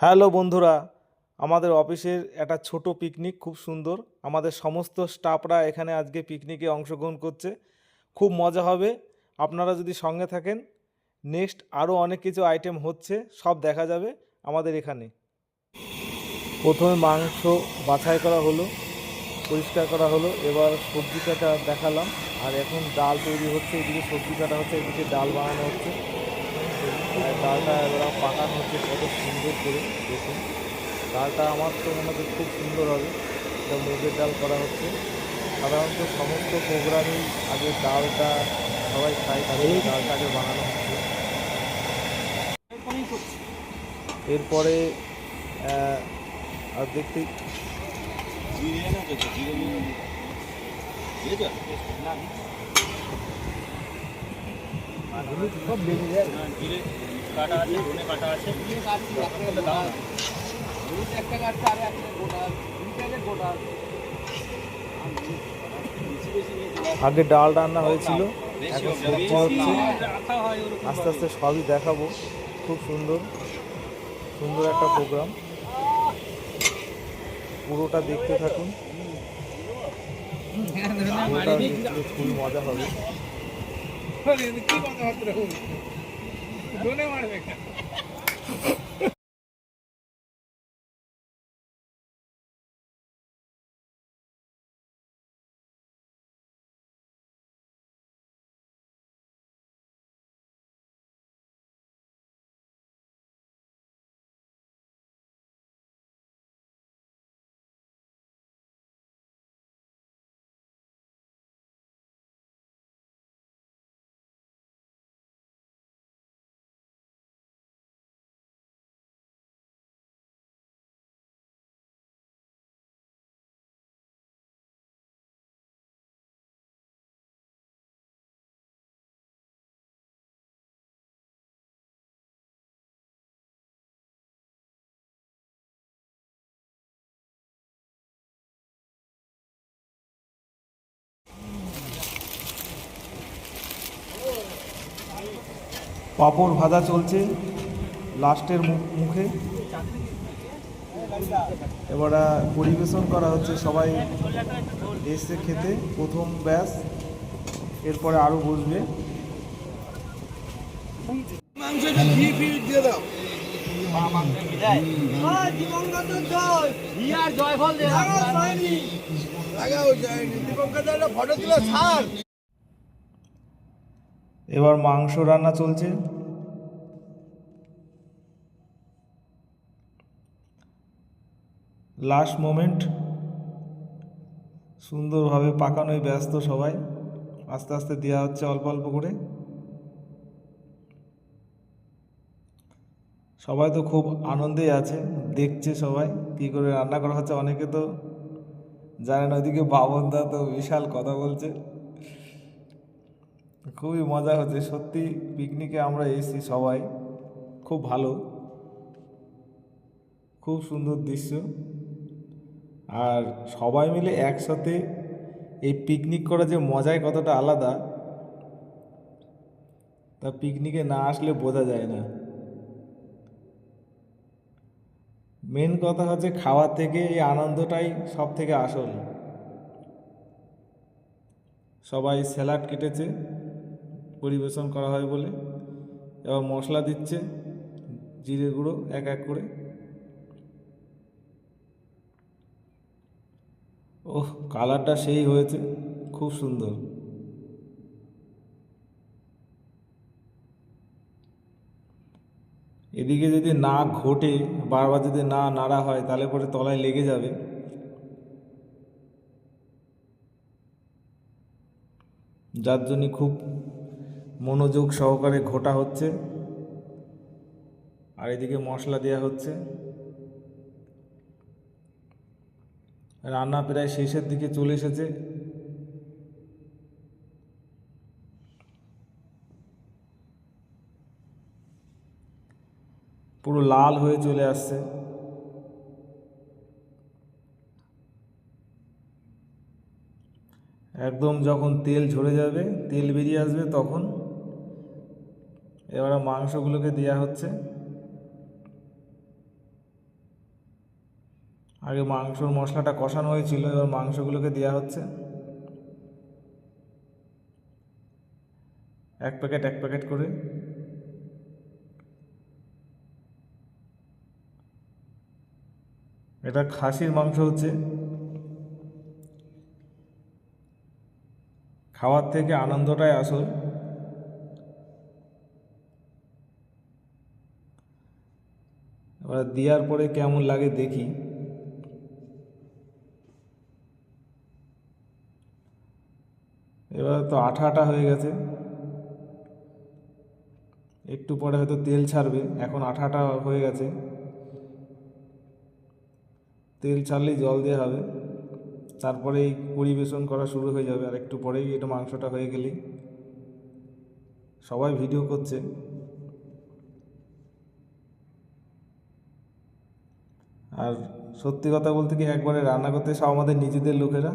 Hello বন্ধুরা, আমাদের অফিসের একটা ছোট পিকনিক খুব সুন্দর। আমাদের সমস্ত স্টাফরা এখানে আজকে পিকনিকে অংশগ্রহণ করছে। খুব মজা হবে। আপনারা যদি সঙ্গে থাকেন, নেক্সট আরও অনেক কিছু আইটেম হচ্ছে, সব দেখা যাবে আমাদের এখানে। প্রথমে মাংস বাছাই করা হলো, পরিষ্কার করা হলো, এবার সবজি কাটা দেখালাম। আর এখন ডাল তৈরি হচ্ছে, এদিকে সবজি কাটা হচ্ছে, এদিকে ডাল বানানো হচ্ছে। আর ডালটা এবার পাকানো হচ্ছে কত সুন্দর করে, দেখুন। ডালটা আমার তো মনে হচ্ছে খুব সুন্দর হবে। এটা মুগের ডাল করা হচ্ছে। সাধারণত সমস্ত প্রোগ্রামেই আগে ডালটা সবাই খায়, তাদের ডালটা আগে বানানো হচ্ছে। এরপরে আর দেখতে সব বেরিয়ে যায়। কাটা আছে, ধনে কাটা আছে, আগে ডাল রান্না হয়েছিল, এখন সবজি হচ্ছে। আস্তে আস্তে সবই দেখাবো। খুব সুন্দর সুন্দর একটা প্রোগ্রাম, পুরোটা দেখতে থাকুন। পুরোটা দেখলে খুবই মজা হবে। পাঁপড় ভাজা চলছে লাস্টের মুখে। এবার পরিবেশন করা হচ্ছে, সবাই এসে খেতে প্রথম ব্যাস, এরপরে আরও বসবে। এবার মাংস রান্না চলছে। লাস্ট মোমেন্ট, সুন্দরভাবে পাকানোয় ব্যস্ত সবাই। আস্তে আস্তে দেওয়া হচ্ছে অল্প অল্প করে। সবাই তো খুব আনন্দেই আছে, দেখছে সবাই কী করে রান্না করা হচ্ছে। অনেকে তো জানেন, ওইদিকে বাবনদা তো বিশাল কথা বলছে। খুবই মজা হচ্ছে সত্যি। পিকনিকে আমরা এসেছি সবাই, খুব ভালো, খুব সুন্দর দৃশ্য। আর সবাই মিলে একসাথে এই পিকনিক করা যে মজাই কতটা আলাদা, তা পিকনিকে না আসলে বোঝা যায় না। মেন কথা হচ্ছে খাওয়ার থেকে এই আনন্দটাই সব থেকে আসল। সবাই স্যালাড কেটেছে পরিবেশন করা হয় বলে, এবার মশলা দিচ্ছে, জিরে গুঁড়ো এক এক করে। ওহ, কালারটা সেই হয়েছে, খুব সুন্দর। এদিকে যদি না ঘটে, বারবার যদি না নাড়া হয়, তাহলে পরে তলায় লেগে যাবে। যার জন্য খুব মনোযোগ সহকারে ঘোটা হচ্ছে। আর এদিকে মশলা দেওয়া হচ্ছে। রান্না প্রায় শেষের দিকে চলে এসেছে। পুরো লাল হয়ে চলে আসছে। একদম যখন তেল ঝরে যাবে, তেল বেরিয়ে আসবে, তখন এবারে মাংসগুলোকে দেওয়া হচ্ছে। আগে মাংসর মশলাটা কষানো হয়েছিল, এবার মাংসগুলোকে দেওয়া হচ্ছে এক প্যাকেট করে। এটা খাসির মাংস হচ্ছে, খাওয়ার থেকে আনন্দটাই আসল। এবার দেওয়ার পরে কেমন লাগে দেখি। এবার তো আঠা আঠা হয়ে গেছে, একটু পরে হয়তো তেল ছাড়বে, এখন আঠা আঠা হয়ে গেছে। তেল ছাড়লেই জল দেওয়া হবে, তারপরেই পরিবেশন করা শুরু হয়ে যাবে। আর একটু পরেই এটা মাংসটা হয়ে গেলেই, সবাই ভিডিও করছে। আর সত্যি কথা বলতে কি, একবারে রান্না করতে সব আমাদের নিজেদের লোকেরা,